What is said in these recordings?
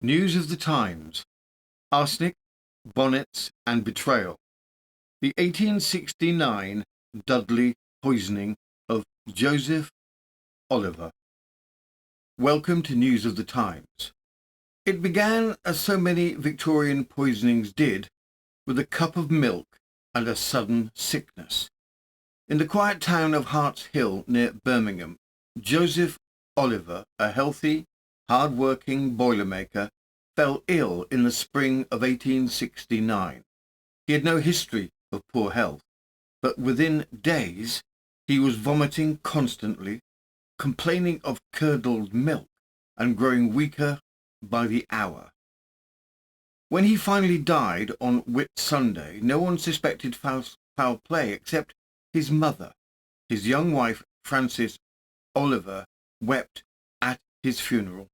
News of the Times. Arsenic, Bonnets and Betrayal. The 1869 Dudley poisoning of Joseph Oliver. Welcome to News of the Times. It began, as so many Victorian poisonings did, with a cup of milk and a sudden sickness. In the quiet town of Hart Hill near Birmingham, Joseph Oliver, a healthy, hard-working boilermaker, fell ill in the spring of 1869. He had no history of poor health, but within days he was vomiting constantly, complaining of curdled milk, and growing weaker by the hour. When he finally died on Whit Sunday, no one suspected foul play except his mother. His young wife, Frances Oliver, wept at his funeral.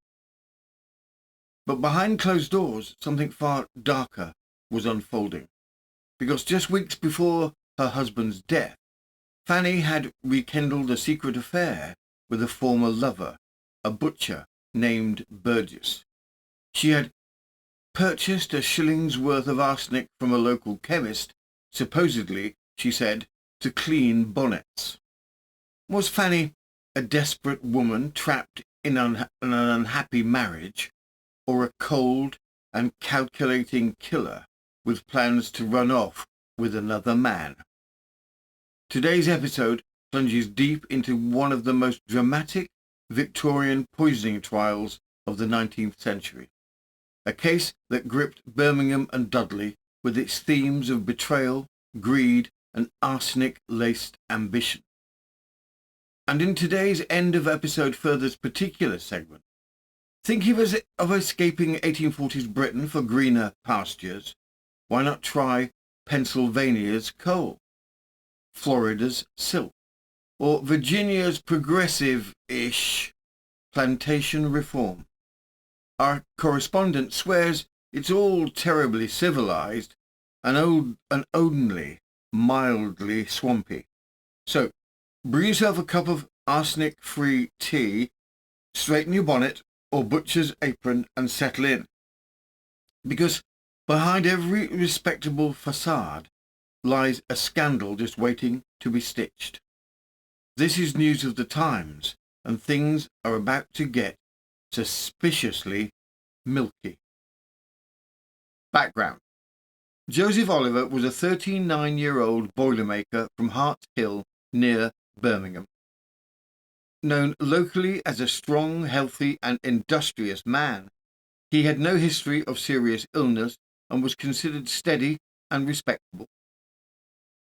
But behind closed doors, something far darker was unfolding, because just weeks before her husband's death, Fanny had rekindled a secret affair with a former lover, a butcher named Burgess. She had purchased a shilling's worth of arsenic from a local chemist, supposedly, she said, to clean bonnets. Was Fanny a desperate woman trapped in an unhappy marriage, or a cold and calculating killer with plans to run off with another man? Today's episode plunges deep into one of the most dramatic Victorian poisoning trials of the 19th century, a case that gripped Birmingham and Dudley with its themes of betrayal, greed, and arsenic-laced ambition. And in today's end of episode further's particular segment, thinking of escaping 1840s Britain for greener pastures, why not try Pennsylvania's coal, Florida's silk, or Virginia's progressive-ish plantation reform? Our correspondent swears it's all terribly civilized and only mildly swampy. So, brew yourself a cup of arsenic-free tea, straighten your bonnet or butcher's apron and settle in. Because behind every respectable facade lies a scandal just waiting to be stitched. This is News of the Times, and things are about to get suspiciously milky. Background. Joseph Oliver was a 39-year-old boilermaker from Hart Hill near Birmingham. Known locally as a strong, healthy and industrious man, he had no history of serious illness and was considered steady and respectable.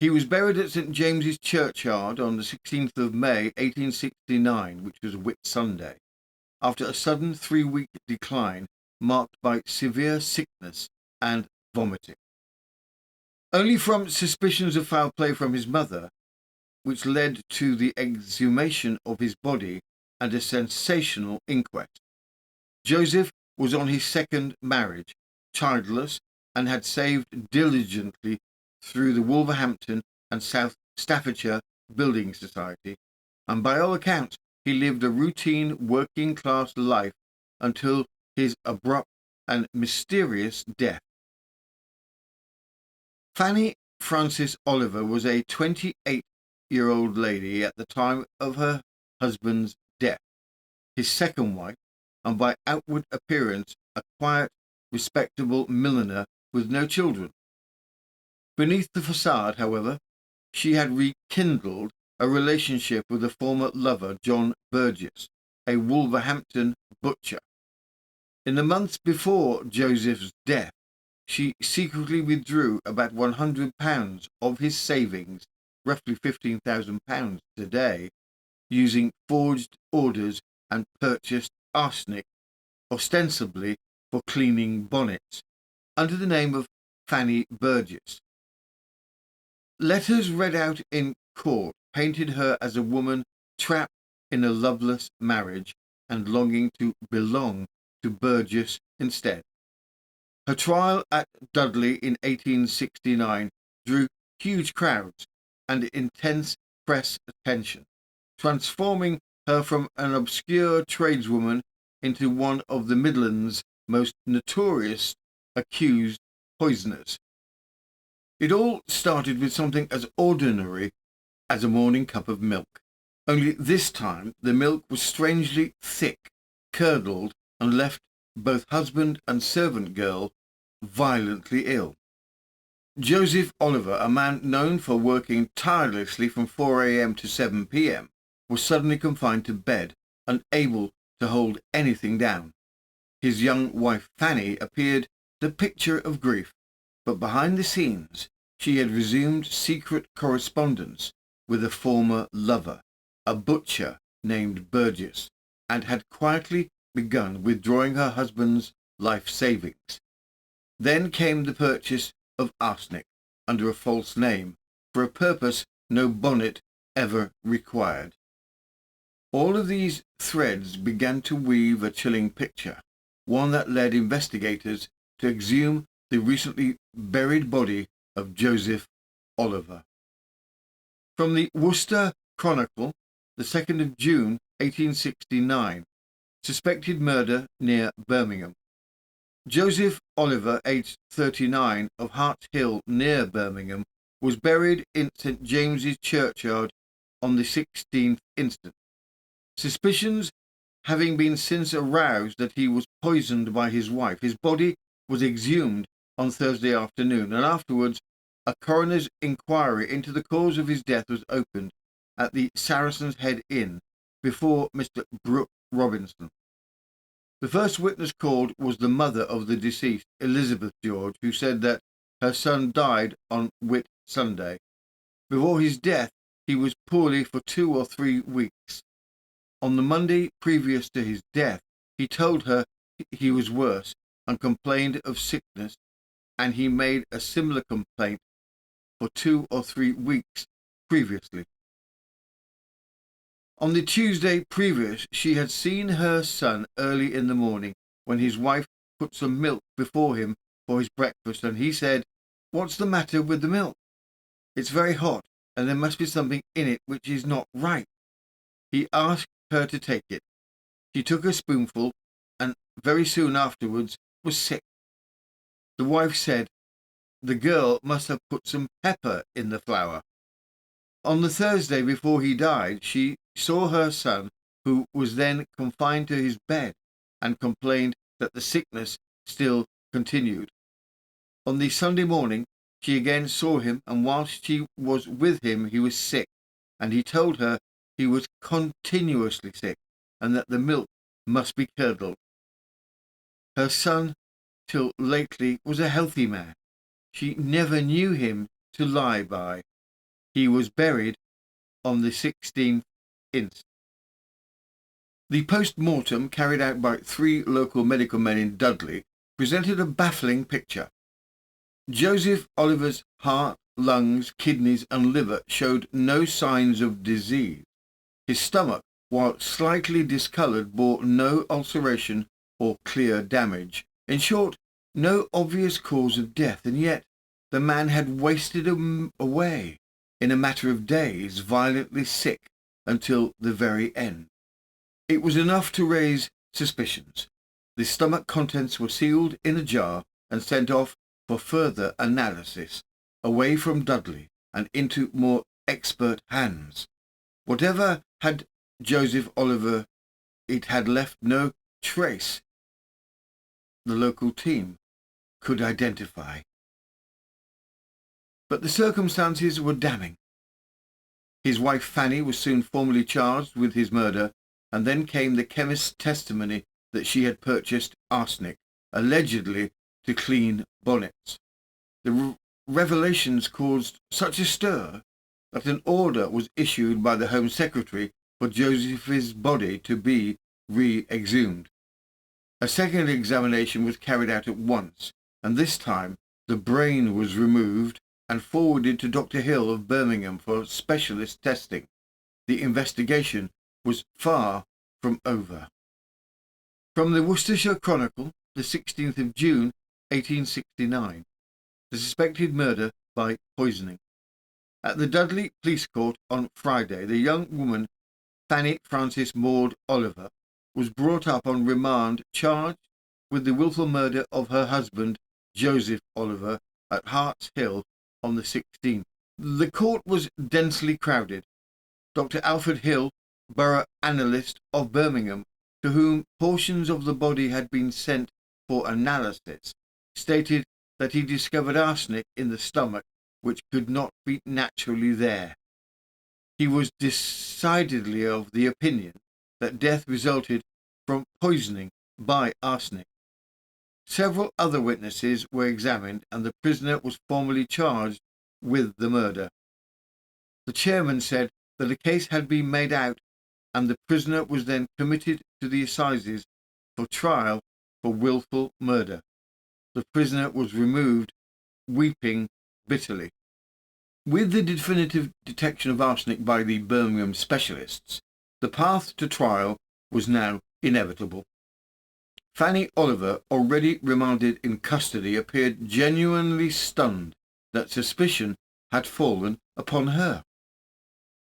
He was buried at St James's Churchyard on the 16th of May 1869, which was Whit Sunday, after a sudden 3-week decline marked by severe sickness and vomiting. Only from suspicions of foul play from his mother, which led to the exhumation of his body and a sensational inquest. Joseph was on his second marriage, childless, and had saved diligently through the Wolverhampton and South Staffordshire Building Society, and by all accounts he lived a routine working-class life until his abrupt and mysterious death. Fanny Frances Oliver was a 28-year-old lady at the time of her husband's death, his second wife, and by outward appearance a quiet, respectable milliner with no children. Beneath the facade, however, she had rekindled a relationship with a former lover, John Burgess, a Wolverhampton butcher. In the months before Joseph's death, she secretly withdrew about £100 of his savings, roughly £15,000 today, using forged orders and purchased arsenic, ostensibly for cleaning bonnets, under the name of Fanny Burgess. Letters read out in court painted her as a woman trapped in a loveless marriage and longing to belong to Burgess instead. Her trial at Dudley in 1869 drew huge crowds and intense press attention, transforming her from an obscure tradeswoman into one of the Midlands' most notorious accused poisoners. It all started with something as ordinary as a morning cup of milk. Only this time the milk was strangely thick, curdled, and left both husband and servant girl violently ill. Joseph Oliver, a man known for working tirelessly from 4 a.m. to 7 p.m., was suddenly confined to bed, unable to hold anything down. His young wife Fanny appeared the picture of grief, but behind the scenes she had resumed secret correspondence with a former lover, a butcher named Burgess, and had quietly begun withdrawing her husband's life savings. Then came the purchase of arsenic under a false name for a purpose no bonnet ever required. All of these threads began to weave a chilling picture, one that led investigators to exhume the recently buried body of Joseph Oliver. From the Worcester Chronicle, the 2nd of June, 1869, suspected murder near Birmingham. Joseph Oliver, aged 39, of Hart Hill near Birmingham, was buried in St. James's Churchyard on the 16th instant. Suspicions having been since aroused that he was poisoned by his wife, his body was exhumed on Thursday afternoon, and afterwards a coroner's inquiry into the cause of his death was opened at the Saracen's Head Inn before Mr. Brooke Robinson. The first witness called was the mother of the deceased, Elizabeth George, who said that her son died on Whit Sunday. Before his death, he was poorly for 2 or 3 weeks. On the Monday previous to his death, he told her he was worse and complained of sickness, and he made a similar complaint for 2 or 3 weeks previously. On the Tuesday previous, she had seen her son early in the morning when his wife put some milk before him for his breakfast, and he said, "What's the matter with the milk? It's very hot, and there must be something in it which is not right." He asked her to take it. She took a spoonful, and very soon afterwards was sick. The wife said the girl must have put some pepper in the flour. On the Thursday before he died, she saw her son, who was then confined to his bed, and complained that the sickness still continued. On the Sunday morning, she again saw him, and whilst she was with him, he was sick, and he told her he was continuously sick, and that the milk must be curdled. Her son, till lately, was a healthy man. She never knew him to lie by. He was buried on the 16th inst. The post-mortem, carried out by 3 local medical men in Dudley, presented a baffling picture. Joseph Oliver's heart, lungs, kidneys and liver showed no signs of disease. His stomach, while slightly discoloured, bore no ulceration or clear damage. In short, no obvious cause of death, and yet the man had wasted away in a matter of days, violently sick until the very end. It was enough to raise suspicions. The stomach contents were sealed in a jar and sent off for further analysis, away from Dudley and into more expert hands. Whatever had Joseph Oliver, it had left no trace the local team could identify. But the circumstances were damning. His wife Fanny was soon formally charged with his murder, and then came the chemist's testimony that she had purchased arsenic, allegedly to clean bonnets. The revelations caused such a stir that an order was issued by the Home Secretary for Joseph's body to be re-exhumed. A second examination was carried out at once, and this time the brain was removed and forwarded to Dr. Hill of Birmingham for specialist testing. The investigation was far from over. From the Worcestershire Chronicle, the 16th of June, 1869. The suspected murder by poisoning. At the Dudley Police Court on Friday, the young woman, Fanny Frances Oliver, was brought up on remand, charged with the wilful murder of her husband, Joseph Oliver, at Hart's Hill on the 16th. The court was densely crowded. Dr. Alfred Hill, borough analyst of Birmingham, to whom portions of the body had been sent for analysis, stated that he discovered arsenic in the stomach which could not be naturally there. He was decidedly of the opinion that death resulted from poisoning by arsenic. Several other witnesses were examined and the prisoner was formally charged with the murder. The chairman said that a case had been made out and the prisoner was then committed to the assizes for trial for wilful murder. The prisoner was removed, weeping bitterly. With the definitive detection of arsenic by the Birmingham specialists, the path to trial was now inevitable. Fanny Oliver, already remanded in custody, appeared genuinely stunned that suspicion had fallen upon her.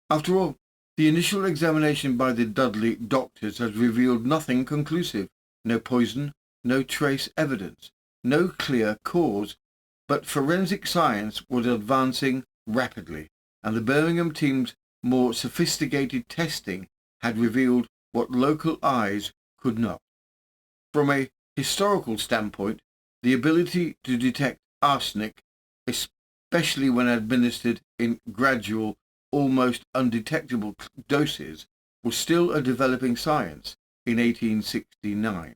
After all, the initial examination by the Dudley doctors had revealed nothing conclusive, no poison, no trace evidence, no clear cause, but forensic science was advancing rapidly, and the Birmingham team's more sophisticated testing had revealed what local eyes could not. From a historical standpoint, the ability to detect arsenic, especially when administered in gradual, almost undetectable doses, was still a developing science in 1869.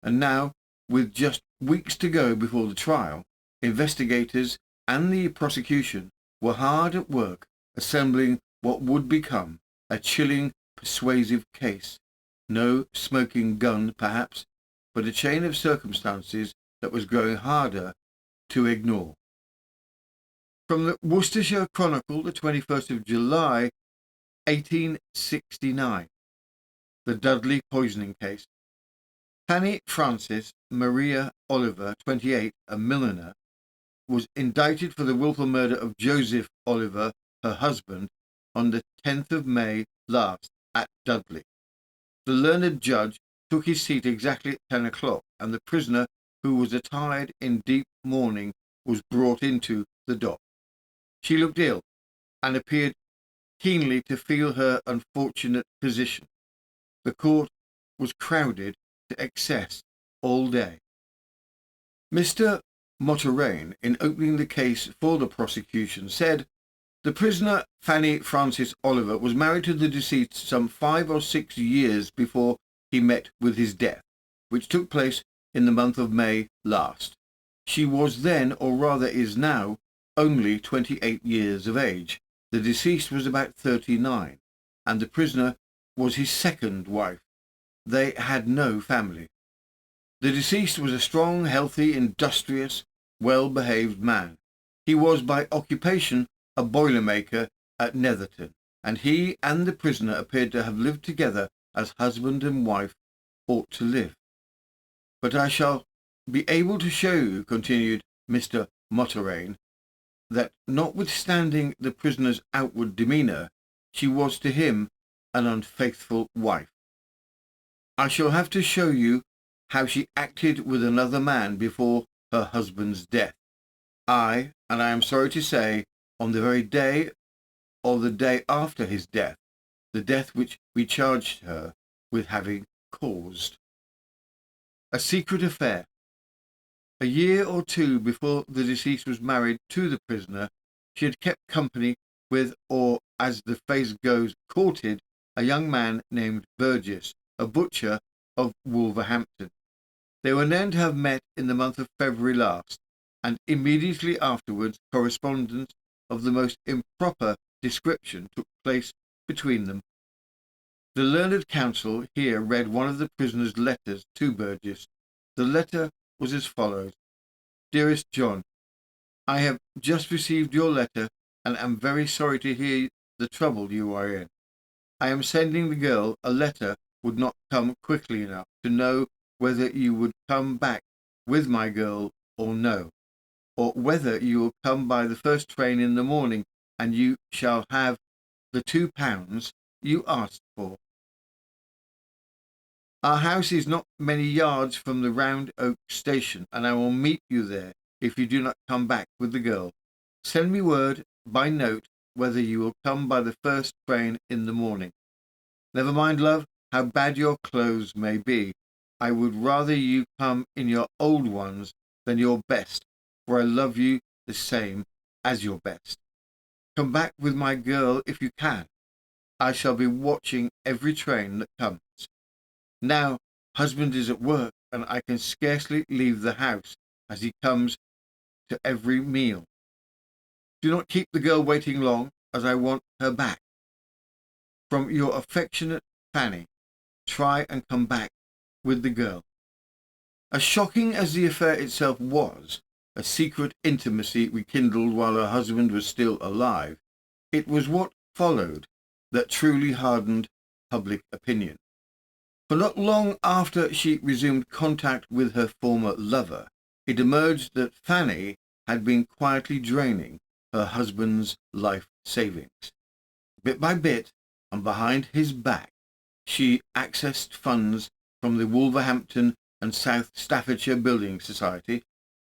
And now, with just weeks to go before the trial, investigators and the prosecution were hard at work assembling what would become a chilling, persuasive case. No smoking gun, perhaps, but a chain of circumstances that was growing harder to ignore. From the Worcestershire Chronicle, the 21st of July, 1869. The Dudley poisoning case. Fanny Frances Maria Oliver, 28, a milliner, was indicted for the wilful murder of Joseph Oliver, her husband, on the 10th of May last at Dudley. The learned judge took his seat exactly at 10 o'clock, and the prisoner, who was attired in deep mourning, was brought into the dock. She looked ill, and appeared keenly to feel her unfortunate position. The court was crowded to excess all day. Mr. Motterain, in opening the case for the prosecution, said, "The prisoner, Fanny Frances Oliver, was married to the deceased some 5 or 6 years before he met with his death, which took place in the month of May last. She was then, or rather is now, only 28 years of age. The deceased was about 39, and the prisoner was his second wife. They had no family. The deceased was a strong, healthy, industrious, well-behaved man. He was by occupation a boilermaker at Netherton, and he and the prisoner appeared to have lived together as husband and wife ought to live. But I shall be able to show you," continued Mr. Motterain, "that notwithstanding the prisoner's outward demeanour, she was to him an unfaithful wife. I shall have to show you how she acted with another man before her husband's death. And I am sorry to say, on the very day or the day after his death, the death which we charged her with having caused." A secret affair. A year or two before the deceased was married to the prisoner, she had kept company with, or as the phrase goes, courted, a young man named Burgess, a butcher of Wolverhampton. They were known to have met in the month of February last, and immediately afterwards correspondence of the most improper description took place between them. The learned counsel here read one of the prisoner's letters to Burgess. The letter was as follows: "Dearest John, I have just received your letter and am very sorry to hear the trouble you are in. I am sending the girl a letter would not come quickly enough to know whether you would come back with my girl or no, or whether you will come by the first train in the morning, and you shall have the £2 you asked for. Our house is not many yards from the Round Oak station, and I will meet you there if you do not come back with the girl. Send me word by note whether you will come by the first train in the morning. Never mind, love, how bad your clothes may be. I would rather you come in your old ones than your best, for I love you the same as your best. Come back with my girl if you can. I shall be watching every train that comes. Now, husband is at work, and I can scarcely leave the house, as he comes to every meal. Do not keep the girl waiting long, as I want her back. From your affectionate Fanny. Try and come back with the girl. As shocking as the affair itself was, a secret intimacy rekindled while her husband was still alive, it was what followed that truly hardened public opinion. For not long after she resumed contact with her former lover, it emerged that Fanny had been quietly draining her husband's life savings. Bit by bit, and behind his back, she accessed funds from the Wolverhampton and South Staffordshire Building Society,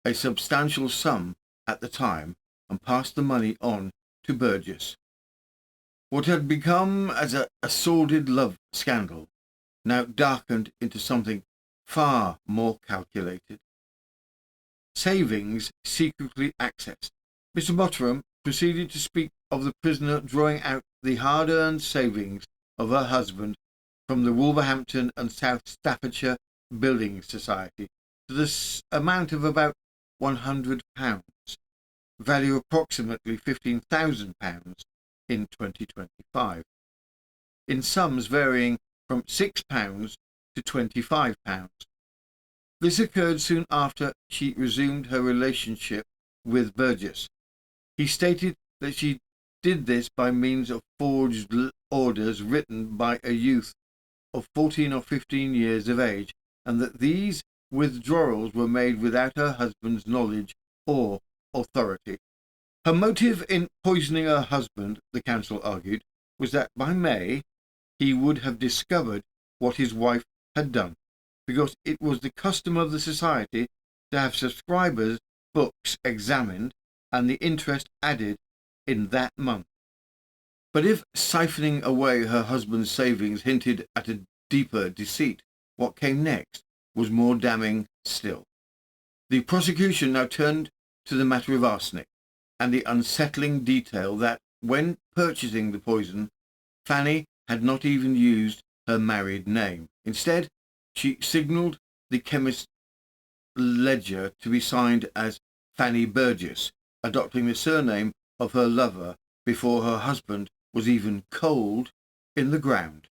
a substantial sum at the time, and passed the money on to Burgess. What had become as a sordid love scandal now darkened into something far more calculated. Savings secretly accessed. Mr. Mottram proceeded to speak of the prisoner drawing out the hard-earned savings of her husband from the Wolverhampton and South Staffordshire Building Society to the amount of about £100, value approximately £15,000 in 2025, in sums varying from £6 to £25. This occurred soon after she resumed her relationship with Burgess. He stated that she did this by means of forged orders written by a youth of 14 or 15 years of age, and that these withdrawals were made without her husband's knowledge or authority. Her motive in poisoning her husband, the counsel argued, was that by May he would have discovered what his wife had done, because it was the custom of the society to have subscribers' books examined and the interest added in that month. But if siphoning away her husband's savings hinted at a deeper deceit, what came next was more damning still. The prosecution now turned to the matter of arsenic, and the unsettling detail that, when purchasing the poison, Fanny had not even used her married name. Instead, she signalled the chemist's ledger to be signed as Fanny Burgess, adopting the surname of her lover before her husband was even cold in the ground.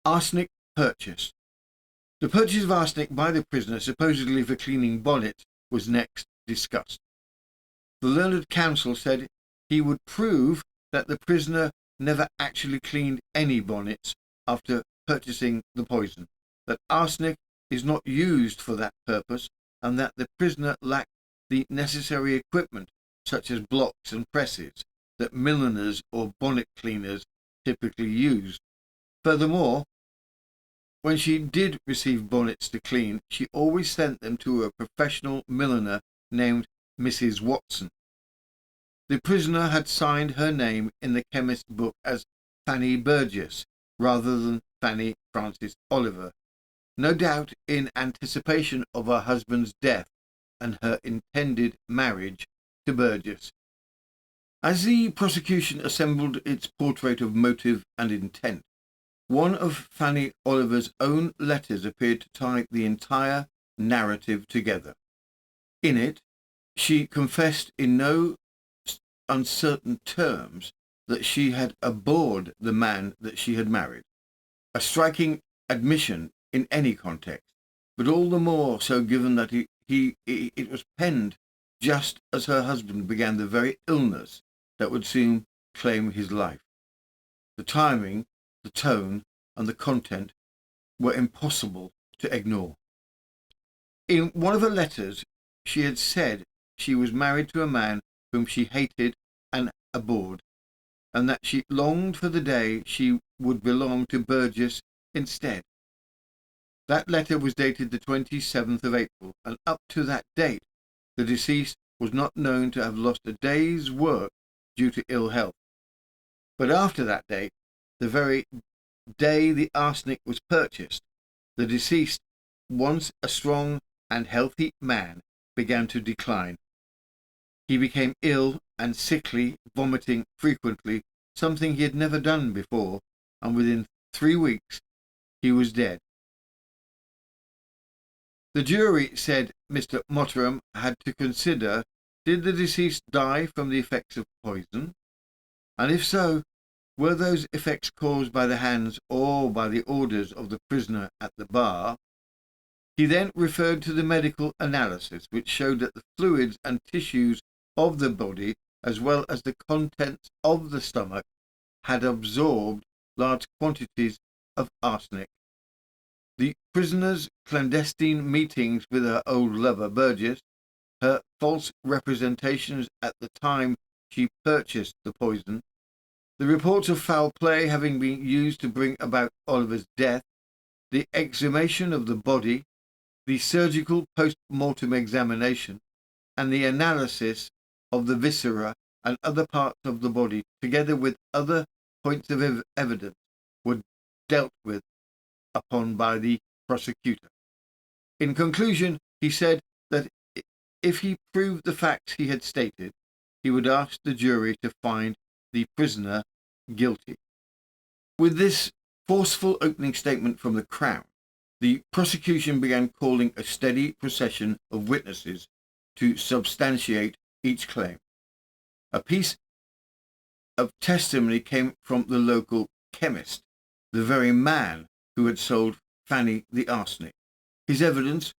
Arsenic purchase. The purchase of arsenic by the prisoner, supposedly for cleaning bonnets, was next discussed. The learned counsel said he would prove that the prisoner never actually cleaned any bonnets after purchasing the poison, that arsenic is not used for that purpose, and that the prisoner lacked the necessary equipment, such as blocks and presses, that milliners or bonnet cleaners typically use. Furthermore, when she did receive bonnets to clean, she always sent them to a professional milliner named Mrs. Watson. The prisoner had signed her name in the chemist's book as Fanny Burgess rather than Fanny Frances Oliver, no doubt in anticipation of her husband's death and her intended marriage to Burgess. As the prosecution assembled its portrait of motive and intent, one of Fanny Oliver's own letters appeared to tie the entire narrative together. In it, she confessed in no uncertain terms that she had abhorred the man that she had married, a striking admission in any context, but all the more so given that it was penned just as her husband began the very illness that would soon claim his life. The timing, the tone, and the content were impossible to ignore. In one of her letters, she had said she was married to a man whom she hated and abhorred, and that she longed for the day she would belong to Burgess instead. That letter was dated the 27th of April, and up to that date, the deceased was not known to have lost a day's work due to ill health. But after that date, the very day the arsenic was purchased, the deceased, once a strong and healthy man, began to decline. He became ill and sickly, vomiting frequently, something he had never done before, and within 3 weeks he was dead. The jury said Mr. Mottram had to consider, did the deceased die from the effects of poison? And if so, were those effects caused by the hands or by the orders of the prisoner at the bar? He then referred to the medical analysis, which showed that the fluids and tissues of the body, as well as the contents of the stomach, had absorbed large quantities of arsenic. The prisoner's clandestine meetings with her old lover Burgess, her false representations at the time she purchased the poison, the reports of foul play having been used to bring about Oliver's death, the exhumation of the body, the surgical post-mortem examination, and the analysis of the viscera and other parts of the body, together with other points of evidence, were dealt with upon by the prosecutor. In conclusion, he said that if he proved the facts he had stated, he would ask the jury to find the prisoner guilty. With this forceful opening statement from the Crown, the prosecution began calling a steady procession of witnesses to substantiate each claim. A piece of testimony came from the local chemist, the very man who had sold Fanny the arsenic. His evidence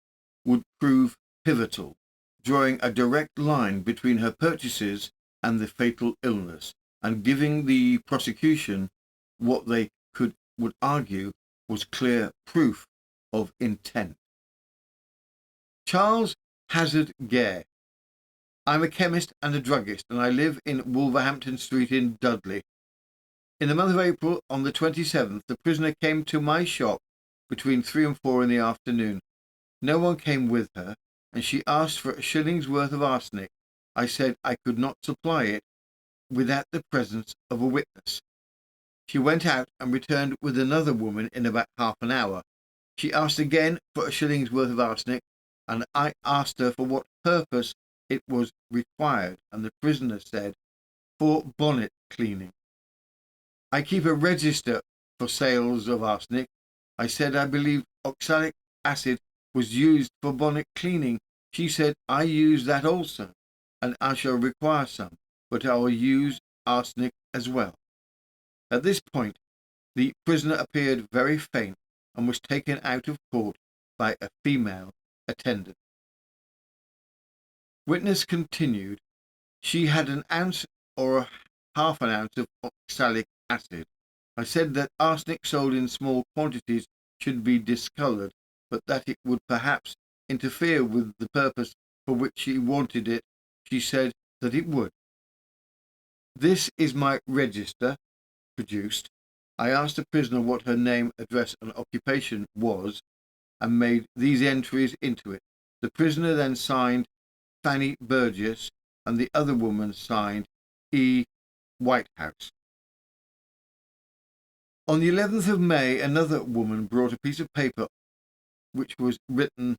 would prove pivotal, drawing a direct line between her purchases and the fatal illness, and giving the prosecution what they would argue was clear proof of intent. Charles Hazard Gare. I'm a chemist and a druggist, and I live in Wolverhampton Street in Dudley. In the month of April, on the 27th, the prisoner came to my shop between 3 and 4 in the afternoon. No one came with her, and she asked for a shilling's worth of arsenic. I said I could not supply it without the presence of a witness. She went out and returned with another woman in about half an hour. She asked again for a shilling's worth of arsenic, and I asked her for what purpose it was required, and the prisoner said, for bonnet cleaning. I keep a register for sales of arsenic. I said I believed oxalic acid was used for bonnet cleaning. She said, I use that also, and I shall require some, but I will use arsenic as well. At this point, the prisoner appeared very faint and was taken out of court by a female attendant. Witness continued, she had an ounce or half an ounce of oxalic acid. I said that arsenic sold in small quantities should be discoloured, but that it would perhaps interfere with the purpose for which she wanted it. She said that it would. This is my register, produced. I asked the prisoner what her name, address and occupation was, and made these entries into it. The prisoner then signed Fanny Burgess, and the other woman signed E. Whitehouse. On the 11th of May, another woman brought a piece of paper which was written,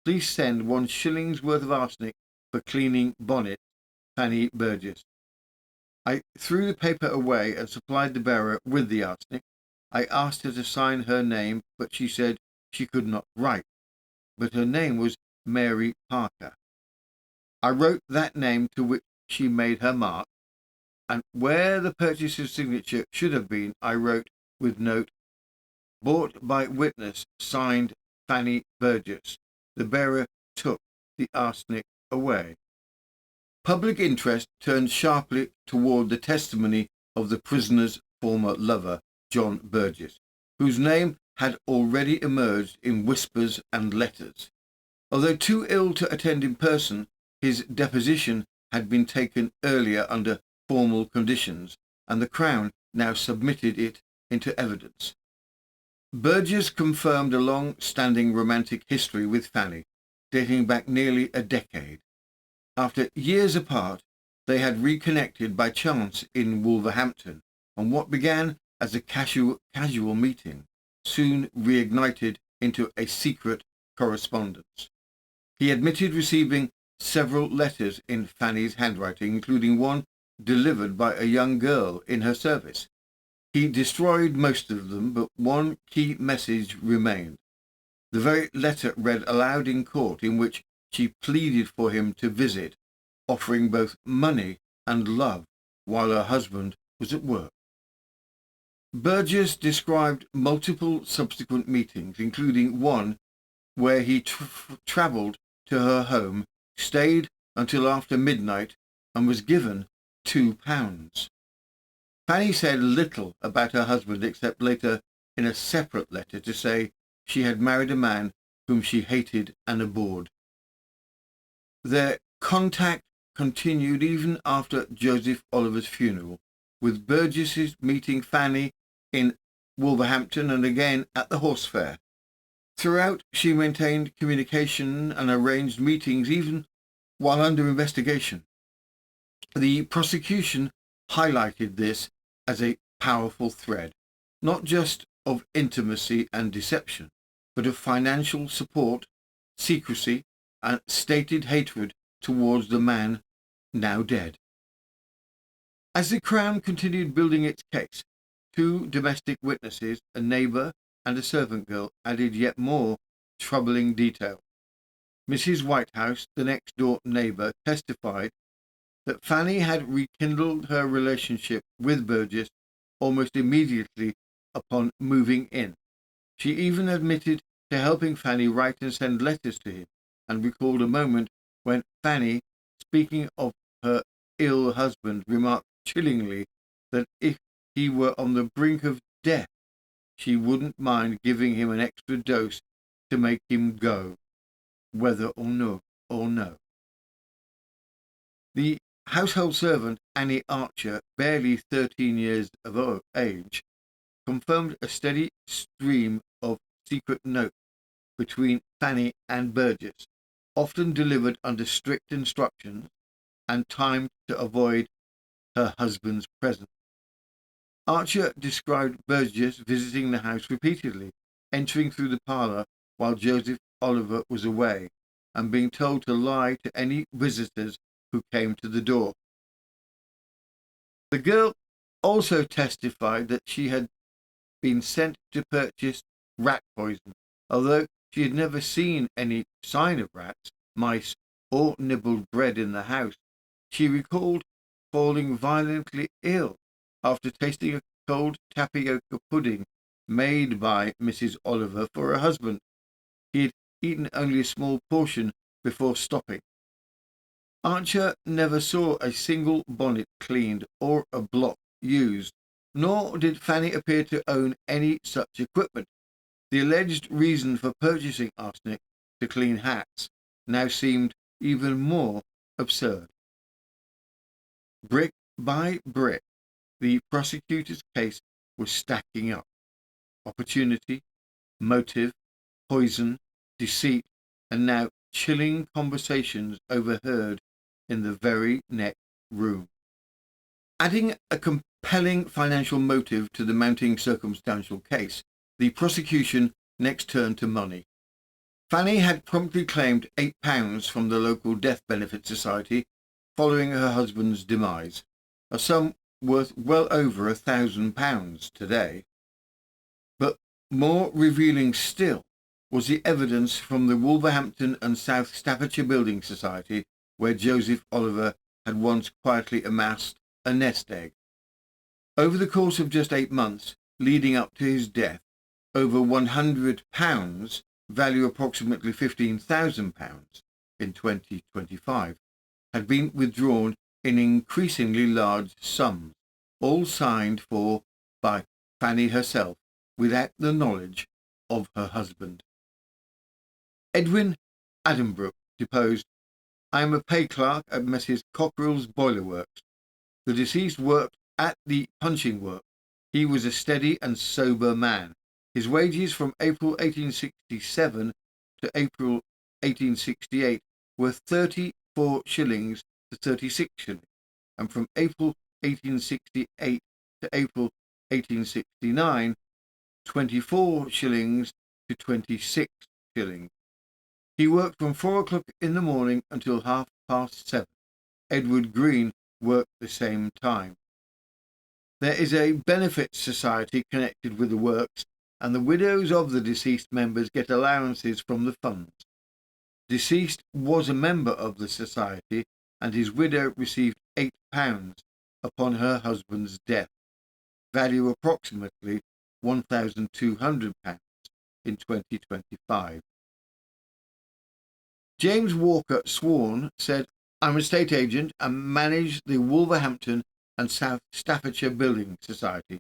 please send 1 shilling's worth of arsenic for cleaning bonnet, Fanny Burgess. I threw the paper away and supplied the bearer with the arsenic. I asked her to sign her name, but she said she could not write, but her name was Mary Parker. I wrote that name, to which she made her mark, and where the purchaser's signature should have been, I wrote with note, bought by witness, signed Fanny Burgess. The bearer took the arsenic away. Public interest turned sharply toward the testimony of the prisoner's former lover, John Burgess, whose name had already emerged in whispers and letters. Although too ill to attend in person, his deposition had been taken earlier under formal conditions, and the Crown now submitted it into evidence. Burgess confirmed a long-standing romantic history with Fanny, dating back nearly a decade. After years apart, they had reconnected by chance in Wolverhampton, and what began as a casual meeting soon reignited into a secret correspondence. He admitted receiving several letters in Fanny's handwriting, including one delivered by a young girl in her service. He destroyed most of them, but one key message remained. The very letter read aloud in court, in which she pleaded for him to visit, offering both money and love while her husband was at work. Burgess described multiple subsequent meetings, including one where he travelled to her home, stayed until after midnight, and was given £2. Fanny said little about her husband except later in a separate letter to say she had married a man whom she hated and abhorred. Their contact continued even after Joseph Oliver's funeral, with Burgess's meeting Fanny in Wolverhampton and again at the horse fair. Throughout, she maintained communication and arranged meetings even while under investigation. The prosecution highlighted this as a powerful thread, not just of intimacy and deception, but of financial support, secrecy, and stated hatred towards the man now dead. As the Crown continued building its case, two domestic witnesses, a neighbour and a servant girl, added yet more troubling detail. Mrs. Whitehouse, the next-door neighbour, testified that Fanny had rekindled her relationship with Burgess almost immediately upon moving in. She even admitted to helping Fanny write and send letters to him, and recalled a moment when Fanny, speaking of her ill husband, remarked chillingly that if he were on the brink of death, she wouldn't mind giving him an extra dose to make him go, whether or no. The household servant, Annie Archer, barely 13 years of age, confirmed a steady stream of secret notes between Fanny and Burgess, often delivered under strict instructions and timed to avoid her husband's presence. Archer described Burgess visiting the house repeatedly, entering through the parlour while Joseph Oliver was away, and being told to lie to any visitors who came to the door. The girl also testified that she had been sent to purchase rat poison, although she had never seen any sign of rats, mice, or nibbled bread in the house. She recalled falling violently ill after tasting a cold tapioca pudding made by Mrs. Oliver for her husband. He had eaten only a small portion before stopping. Archer never saw a single bonnet cleaned or a block used, nor did Fanny appear to own any such equipment. The alleged reason for purchasing arsenic to clean hats now seemed even more absurd. Brick by brick, the prosecutor's case was stacking up. Opportunity, motive, poison, deceit, and now chilling conversations overheard in the very next room. Adding a compelling financial motive to the mounting circumstantial case, the prosecution next turned to money. Fanny had promptly claimed £8 from the local Death Benefit Society following her husband's demise, a sum worth well over £1,000 today. But more revealing still was the evidence from the Wolverhampton and South Staffordshire Building Society, where Joseph Oliver had once quietly amassed a nest egg. Over the course of just 8 months leading up to his death, over £100, value approximately £15,000 in 2025, had been withdrawn in increasingly large sums, all signed for by Fanny herself without the knowledge of her husband. Edwin Addenbrooke deposed, "I am a pay clerk at Messrs. Cockerill's Boiler Works. The deceased worked at the punching work. He was a steady and sober man. His wages from April 1867 to April 1868 were 34 shillings to 36 shillings, and from April 1868 to April 1869, 24 shillings to 26 shillings. He worked from 4 o'clock in the morning until 7:30. Edward Green worked the same time. There is a benefit society connected with the works, and the widows of the deceased members get allowances from the funds. Deceased was a member of the society, and his widow received £8 upon her husband's death, value approximately £1,200 in 2025. James Walker Swan said, "I'm a estate agent and manage the Wolverhampton and South Staffordshire Building Society.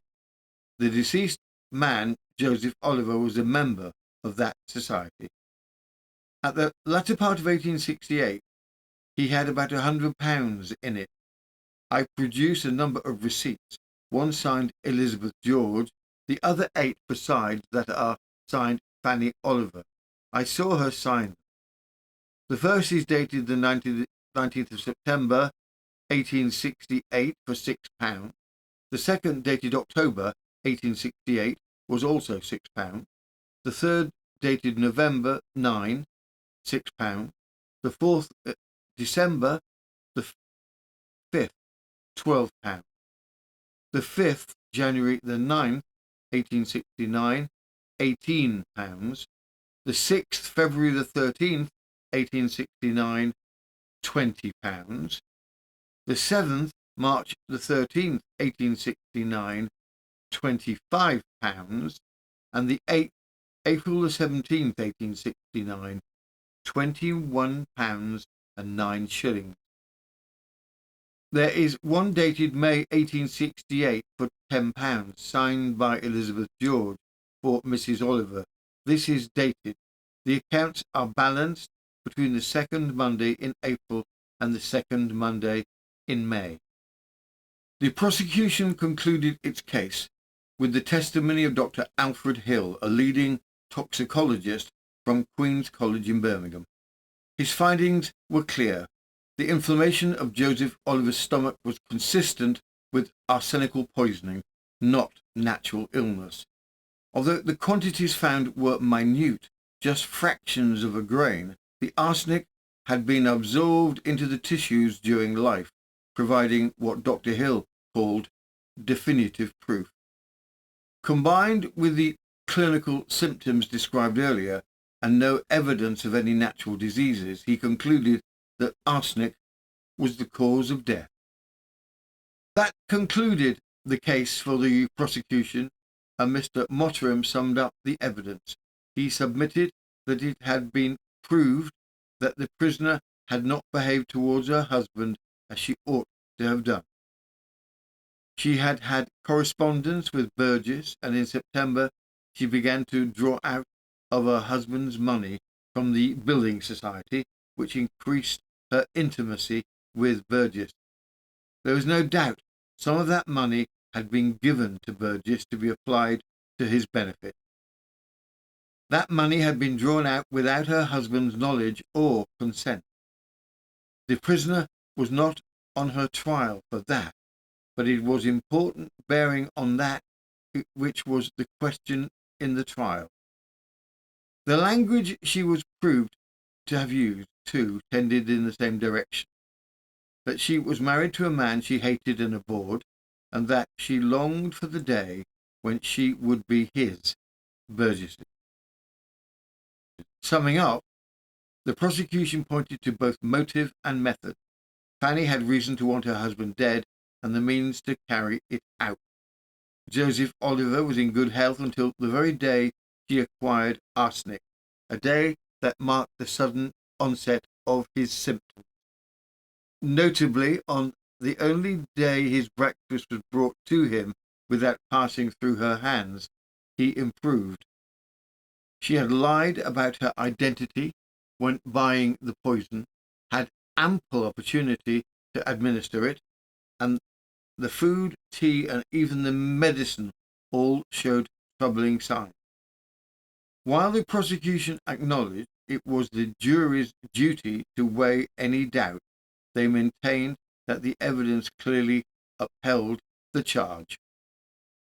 The deceased man, Joseph Oliver, was a member of that society. At the latter part of 1868, he had about £100 in it. I produce a number of receipts, one signed Elizabeth George, the other 8 besides that are signed Fanny Oliver. I saw her sign them. The first is dated the 19th of September 1868 for £6. The second, dated October 1868, was also £6. The third, dated November 9, £6. The fourth, December the 5th, £12. The 5th, January the 9th, 1869, £18. The 6th, February the 13th, 1869, £20. The 7th, March the 13th, 1869, £25. And the 8th, April the 17th, 1869, £21 and 9 shillings. There is one dated May 1868 for £10, signed by Elizabeth George for Mrs. Oliver. This is dated. The accounts are balanced between the second Monday in April and the second Monday in May. The prosecution concluded its case with the testimony of Dr. Alfred Hill, a leading toxicologist from Queen's College in Birmingham. His findings were clear. The inflammation of Joseph Oliver's stomach was consistent with arsenical poisoning, not natural illness. Although the quantities found were minute, just fractions of a grain, the arsenic had been absorbed into the tissues during life, providing what Dr. Hill called definitive proof. Combined with the clinical symptoms described earlier and no evidence of any natural diseases, he concluded that arsenic was the cause of death. That concluded the case for the prosecution, and Mr. Mottram summed up the evidence. He submitted that it had been proved that the prisoner had not behaved towards her husband as she ought to have done. She had had correspondence with Burgess, and in September she began to draw out of her husband's money from the building society, which increased her intimacy with Burgess. There was no doubt some of that money had been given to Burgess to be applied to his benefit. That money had been drawn out without her husband's knowledge or consent. The prisoner was not on her trial for that, but it was important bearing on that which was the question in the trial. The language she was proved to have used, too, tended in the same direction. That she was married to a man she hated and abhorred, and that she longed for the day when she would be his, Burgess's. Summing up, the prosecution pointed to both motive and method. Fanny had reason to want her husband dead and the means to carry it out. Joseph Oliver was in good health until the very day he acquired arsenic, a day that marked the sudden onset of his symptoms. Notably, on the only day his breakfast was brought to him without passing through her hands, he improved. She had lied about her identity when buying the poison, had ample opportunity to administer it, and the food, tea, and even the medicine all showed troubling signs. While the prosecution acknowledged it was the jury's duty to weigh any doubt, they maintained that the evidence clearly upheld the charge.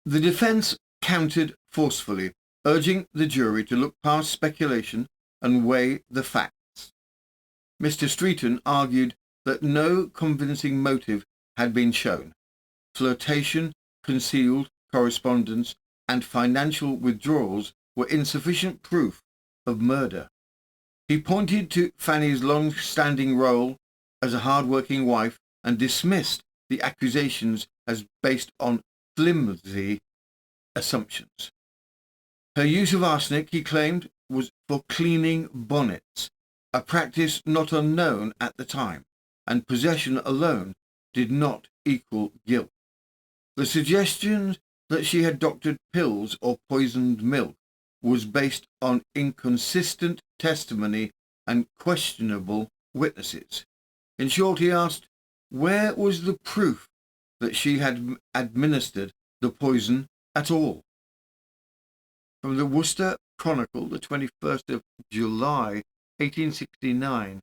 The defence countered forcefully, urging the jury to look past speculation and weigh the facts. Mr. Streeton argued that no convincing motive had been shown. Flirtation, concealed correspondence, and financial withdrawals were insufficient proof of murder. He pointed to Fanny's long-standing role as a hard-working wife and dismissed the accusations as based on flimsy assumptions. Her use of arsenic, he claimed, was for cleaning bonnets, a practice not unknown at the time, and possession alone did not equal guilt. The suggestion that she had doctored pills or poisoned milk was based on inconsistent testimony and questionable witnesses. In short, he asked, where was the proof that she had administered the poison at all? From the Worcester Chronicle, the 21st of July, 1869,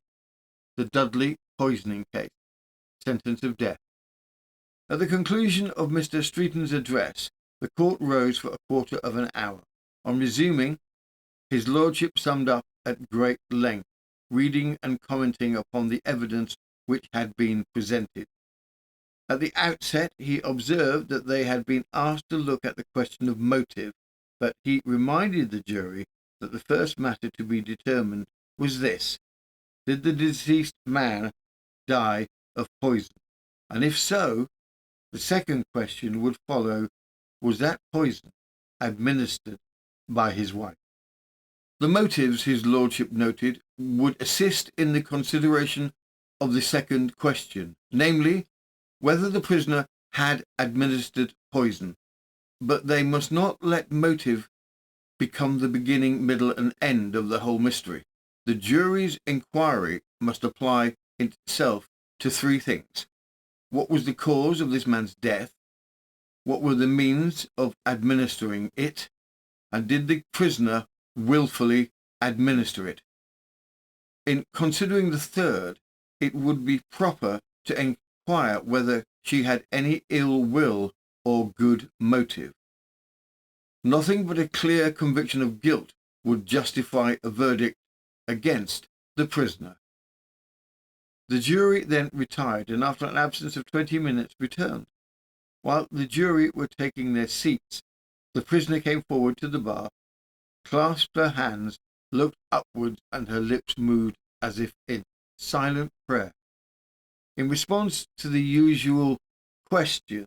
the Dudley poisoning case, sentence of death. At the conclusion of Mr. Streeton's address, the court rose for a quarter of an hour. On resuming, his lordship summed up at great length, reading and commenting upon the evidence which had been presented. At the outset, he observed that they had been asked to look at the question of motive, but he reminded the jury that the first matter to be determined was this: did the deceased man die of poison? And if so, the second question would follow, was that poison administered by his wife? The motives, his lordship noted, would assist in the consideration of the second question, namely, whether the prisoner had administered poison, but they must not let motive become the beginning, middle, and end of the whole mystery. The jury's inquiry must apply itself to three things. What was the cause of this man's death? What were the means of administering it? And did the prisoner willfully administer it? In considering the third, it would be proper to inquire whether she had any ill will or good motive. Nothing but a clear conviction of guilt would justify a verdict against the prisoner. The jury then retired, and after an absence of 20 minutes returned. While the jury were taking their seats, the prisoner came forward to the bar, clasped her hands, looked upwards, and her lips moved as if in silent prayer. In response to the usual question,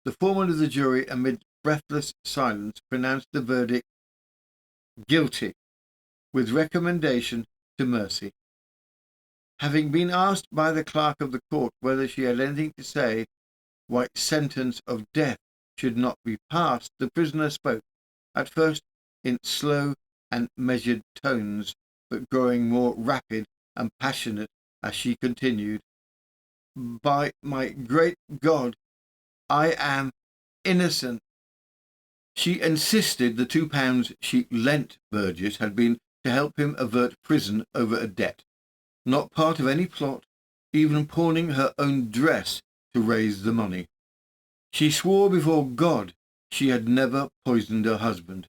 the foreman of the jury, amid breathless silence, pronounced the verdict guilty, with recommendation to mercy. Having been asked by the clerk of the court whether she had anything to say why sentence of death should not be passed, the prisoner spoke, at first in slow and measured tones, but growing more rapid and passionate as she continued, "By my great God, I am innocent." She insisted the £2 she lent Burgess had been to help him avert prison over a debt, not part of any plot, even pawning her own dress to raise the money. She swore before God she had never poisoned her husband,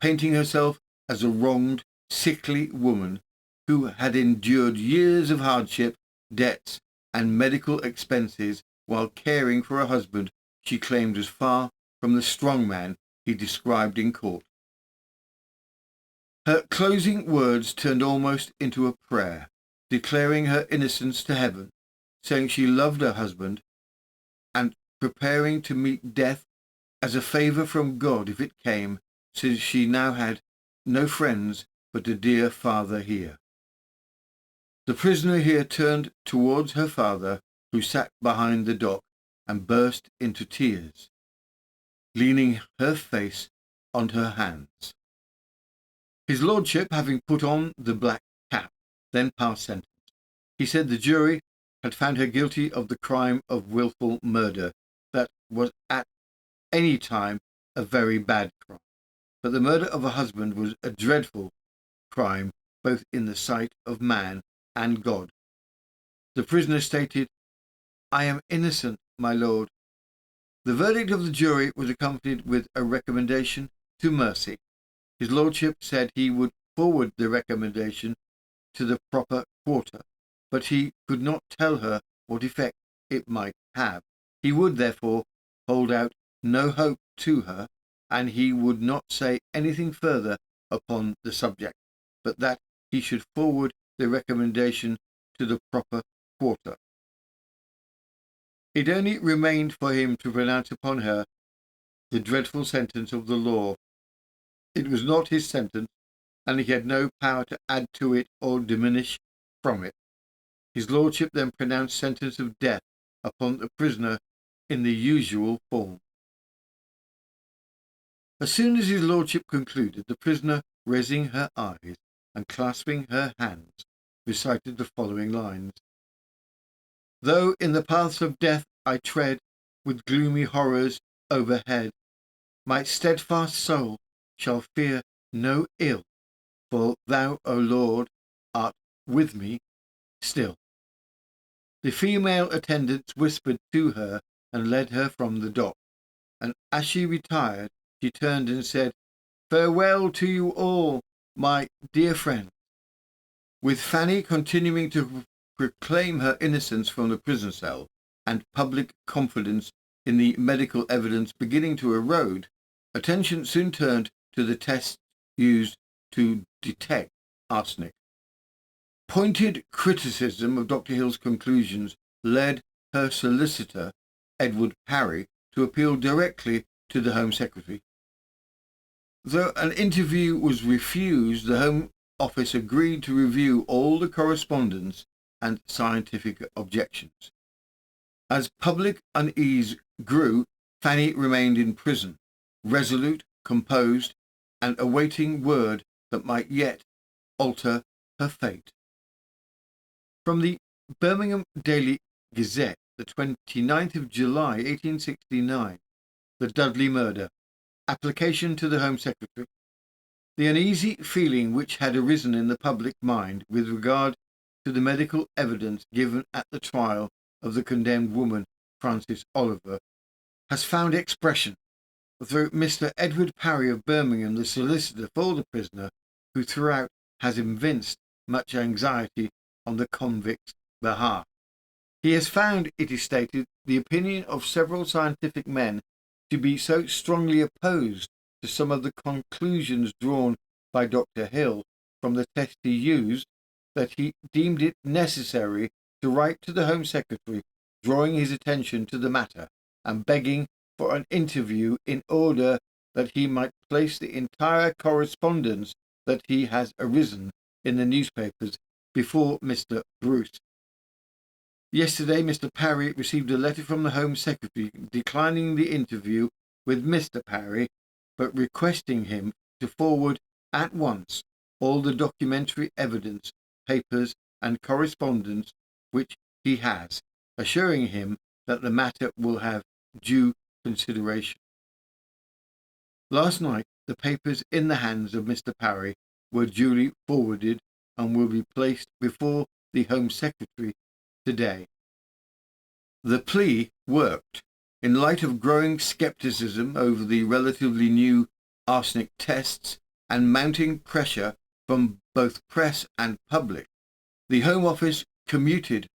painting herself as a wronged, sickly woman who had endured years of hardship, debts, and medical expenses while caring for a husband she claimed was far from the strong man he described in court. Her closing words turned almost into a prayer, declaring her innocence to heaven, saying she loved her husband, and preparing to meet death as a favour from God if it came, since she now had no friends but a dear father here. The prisoner here turned towards her father, who sat behind the dock, and burst into tears, leaning her face on her hands. His lordship, having put on the black cap, then passed sentence. He said the jury had found her guilty of the crime of wilful murder, that was at any time a very bad crime, but the murder of a husband was a dreadful crime both in the sight of man and God. The prisoner stated, "I am innocent, my lord." The verdict of the jury was accompanied with a recommendation to mercy. His lordship said he would forward the recommendation to the proper quarter, but he could not tell her what effect it might have. He would, therefore, hold out no hope to her, and he would not say anything further upon the subject, but that he should forward the recommendation to the proper quarter. It only remained for him to pronounce upon her the dreadful sentence of the law. It was not his sentence, and he had no power to add to it or diminish from it. His lordship then pronounced sentence of death upon the prisoner in the usual form. As soon as his lordship concluded, the prisoner, raising her eyes and clasping her hands, recited the following lines: "Though in the paths of death I tread, with gloomy horrors overhead, my steadfast soul shall fear no ill, for thou, O Lord, art with me still." The female attendants whispered to her and led her from the dock, and as she retired, she turned and said, "Farewell to you all, my dear friends." With Fanny continuing to proclaim her innocence from the prison cell, and public confidence in the medical evidence beginning to erode, attention soon turned to the tests used to detect arsenic. Pointed criticism of Dr. Hill's conclusions led her solicitor, Edward Parry, to appeal directly to the Home Secretary. Though an interview was refused, the Home Office agreed to review all the correspondence and scientific objections. As public unease grew, Fanny remained in prison, resolute, composed, and awaiting word that might yet alter her fate. From the Birmingham Daily Gazette, the 29th of July, 1869, the Dudley murder. Application to the Home Secretary. The uneasy feeling which had arisen in the public mind with regard to the medical evidence given at the trial of the condemned woman, Frances Oliver, has found expression through Mr. Edward Parry of Birmingham, the solicitor for the prisoner, who throughout has evinced much anxiety on the convict's behalf. He has found, it is stated, the opinion of several scientific men to be so strongly opposed to some of the conclusions drawn by Dr. Hill from the test he used, that he deemed it necessary to write to the Home Secretary, drawing his attention to the matter and begging for an interview in order that he might place the entire correspondence that he has arisen in the newspapers before Mr. Bruce. Yesterday, Mr. Parry received a letter from the Home Secretary declining the interview with Mr. Parry, but requesting him to forward at once all the documentary evidence, papers, and correspondence which he has, assuring him that the matter will have due consideration. Last night, the papers in the hands of Mr. Parry were duly forwarded and will be placed before the Home Secretary today. The plea worked. In light of growing skepticism over the relatively new arsenic tests and mounting pressure from both press and public, the Home Office commuted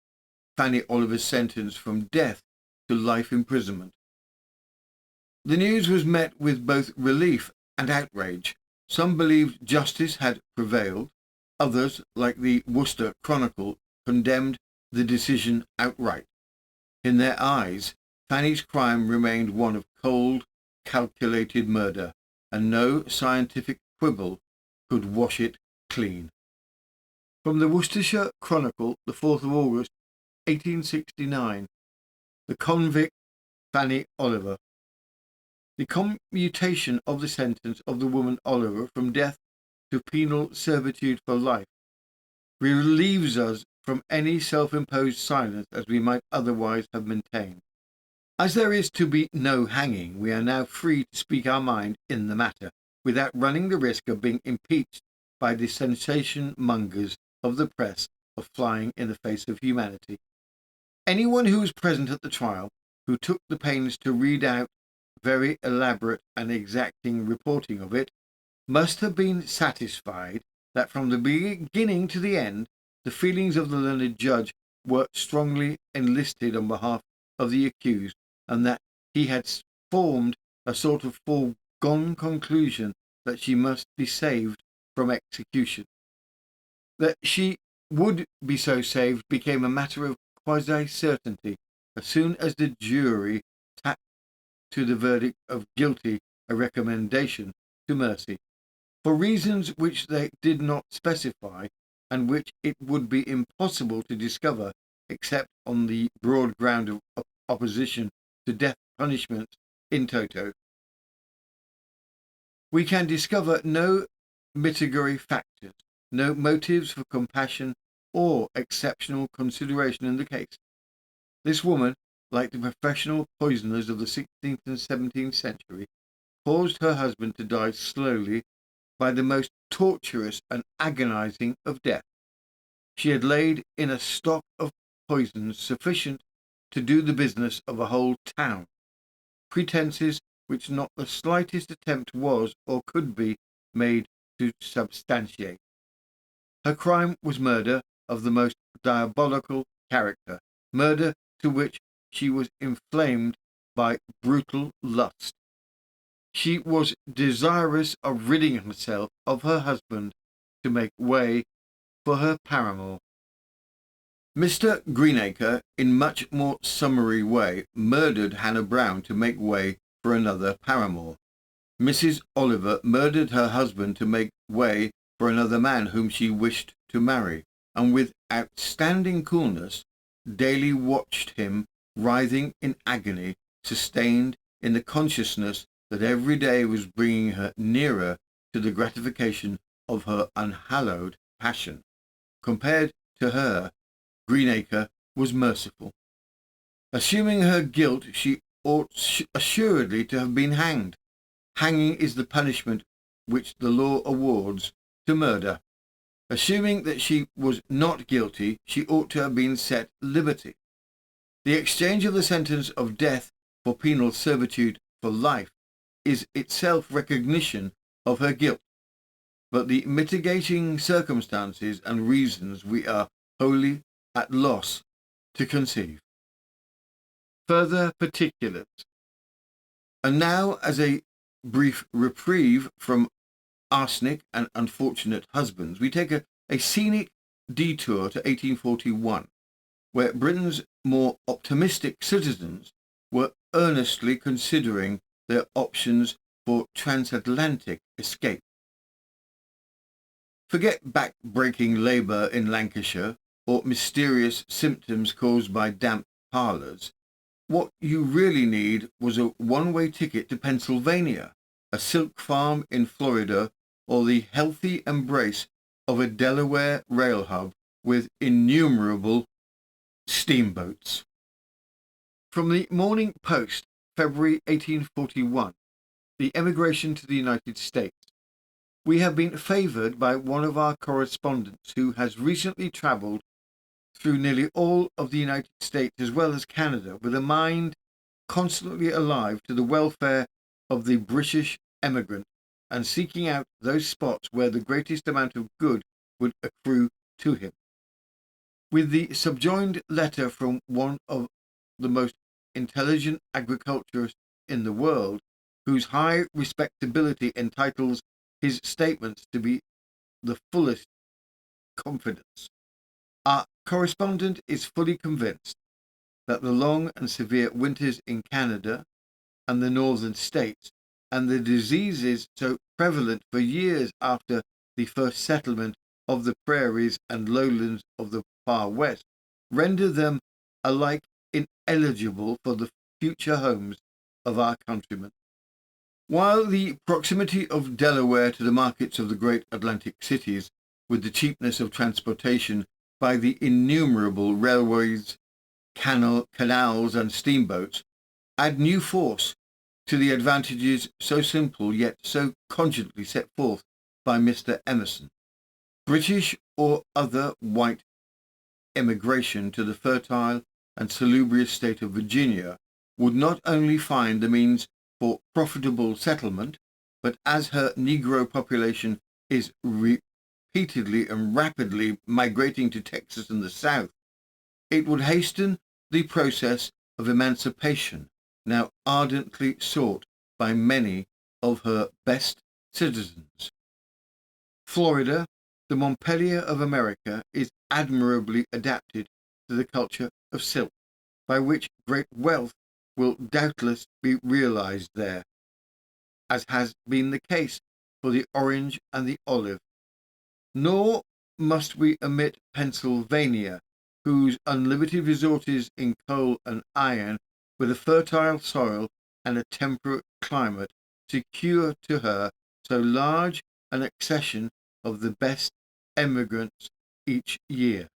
Fanny Oliver's sentence from death to life imprisonment. The news was met with both relief and outrage. Some believed justice had prevailed. Others, like the Worcester Chronicle, condemned the decision outright. In their eyes, Fanny's crime remained one of cold, calculated murder, and no scientific quibble could wash it clean. From the Worcestershire Chronicle, the 4th of August, 1869, the convict Fanny Oliver. The commutation of the sentence of the woman Oliver from death to penal servitude for life relieves us from any self-imposed silence as we might otherwise have maintained. As there is to be no hanging, we are now free to speak our mind in the matter. without running the risk of being impeached by the sensation mongers of the press of flying in the face of humanity. Anyone who was present at the trial, who took the pains to read out very elaborate and exacting reporting of it, must have been satisfied that from the beginning to the end, the feelings of the learned judge were strongly enlisted on behalf of the accused, and that he had formed a sort of foregone conclusion that she must be saved from execution. That she would be so saved became a matter of quasi-certainty as soon as the jury tacked to the verdict of guilty a recommendation to mercy, for reasons which they did not specify and which it would be impossible to discover except on the broad ground of opposition to death punishment in toto. We can discover no mitigatory factors, no motives for compassion or exceptional consideration in the case. This woman, like the professional poisoners of the 16th and 17th century, caused her husband to die slowly by the most torturous and agonizing of death. She had laid in a stock of poisons sufficient to do the business of a whole town, pretenses which not the slightest attempt was or could be made to substantiate. Her crime was murder of the most diabolical character, murder to which she was inflamed by brutal lust. She was desirous of ridding herself of her husband to make way for her paramour. Mr. Greenacre, in much more summary way, murdered Hannah Brown to make way for another paramour. Mrs. Oliver murdered her husband to make way for another man whom she wished to marry, and with outstanding coolness daily watched him writhing in agony, sustained in the consciousness that every day was bringing her nearer to the gratification of her unhallowed passion. Compared to her, Greenacre was merciful. Assuming her guilt, she ought assuredly to have been hanged. Hanging is the punishment which the law awards to murder. Assuming that she was not guilty, she ought to have been set liberty. The exchange of the sentence of death for penal servitude for life is itself recognition of her guilt, but the mitigating circumstances and reasons we are wholly at loss to conceive. Further particulars. And now, as a brief reprieve from Arsenic and Unfortunate Husbands, we take a scenic detour to 1841, where Britain's more optimistic citizens were earnestly considering their options for transatlantic escape. Forget back-breaking labour in Lancashire or mysterious symptoms caused by damp parlours. What you really need was a one-way ticket to Pennsylvania, a silk farm in Florida, or the healthy embrace of a Delaware rail hub with innumerable steamboats. From the Morning Post, February 1841, the emigration to the United States. We have been favoured by one of our correspondents who has recently travelled through nearly all of the United States as well as Canada, with a mind constantly alive to the welfare of the British emigrant and seeking out those spots where the greatest amount of good would accrue to him. With the subjoined letter from one of the most intelligent agriculturists in the world, whose high respectability entitles his statements to be the fullest confidence, our correspondent is fully convinced that the long and severe winters in Canada and the northern states, and the diseases so prevalent for years after the first settlement of the prairies and lowlands of the far west, render them alike ineligible for the future homes of our countrymen. While the proximity of Delaware to the markets of the great Atlantic cities, with the cheapness of transportation by the innumerable railways, canals and steamboats, add new force to the advantages so simple yet so cogently set forth by Mr. Emerson. British or other white emigration to the fertile and salubrious state of Virginia would not only find the means for profitable settlement, but as her Negro population is repeatedly and rapidly migrating to Texas and the South, it would hasten the process of emancipation now ardently sought by many of her best citizens. Florida, the Montpelier of America, is admirably adapted to the culture of silk, by which great wealth will doubtless be realized there, as has been the case for the orange and the olive. Nor must we omit Pennsylvania, whose unlimited resources in coal and iron, with a fertile soil and a temperate climate, secure to her so large an accession of the best emigrants each year.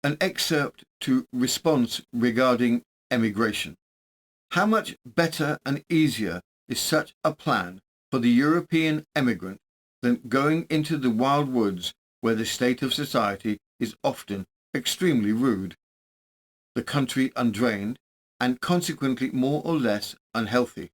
An excerpt to response regarding emigration. How much better and easier is such a plan for the European emigrant than going into the wild woods, where the state of society is often extremely rude, the country undrained, and consequently more or less unhealthy,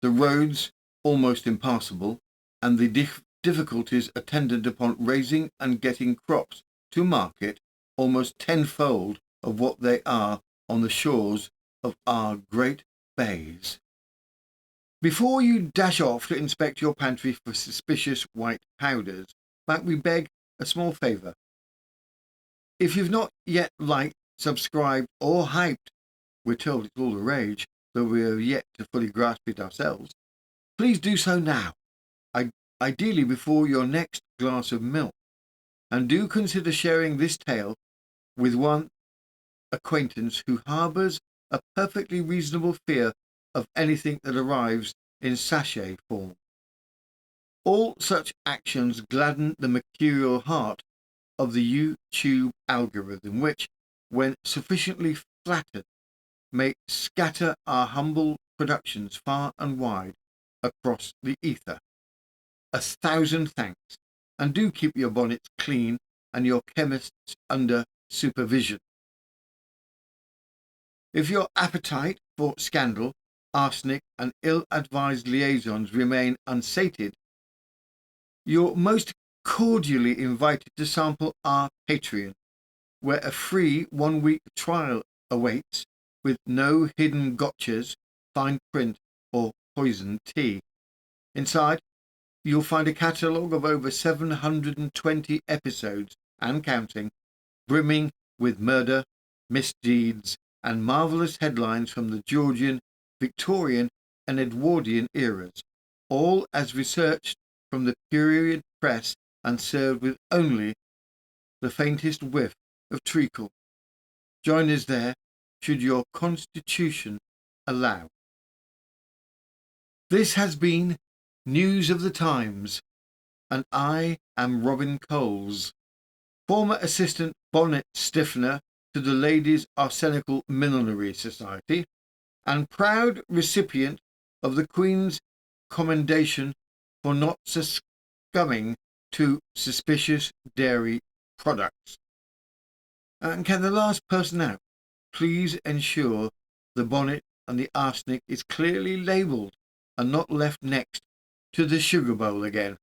the roads almost impassable, and the difficulties attendant upon raising and getting crops to market almost tenfold of what they are on the shores of our great bays. Before you dash off to inspect your pantry for suspicious white powders, might we beg a small favour? If you've not yet liked, subscribed, or hyped, we're told it's all the rage, though we are yet to fully grasp it ourselves, please do so now, ideally before your next glass of milk, and do consider sharing this tale with one acquaintance who harbours a perfectly reasonable fear of anything that arrives in sachet form. All such actions gladden the mercurial heart of the YouTube algorithm, which, when sufficiently flattered, may scatter our humble productions far and wide across the ether. 1,000 thanks, and do keep your bonnets clean and your chemists under supervision. If your appetite for scandal, arsenic, and ill-advised liaisons remain unsated, you're most cordially invited to sample our Patreon, where a free 1-week trial awaits with no hidden gotchas, fine print, or poison tea. Inside, you'll find a catalogue of over 720 episodes and counting, brimming with murder, misdeeds, and marvellous headlines from the Georgian, Victorian, and Edwardian eras, all as researched from the period press and served with only the faintest whiff of treacle. Join us there, should your constitution allow. This has been News of the Times, and I am Robin Coles, former assistant bonnet stiffener to the Ladies' Arsenical Millinery Society, and proud recipient of the Queen's Commendation for not succumbing to suspicious dairy products. And can the last person out please ensure the bonnet and the arsenic is clearly labelled and not left next to the sugar bowl again?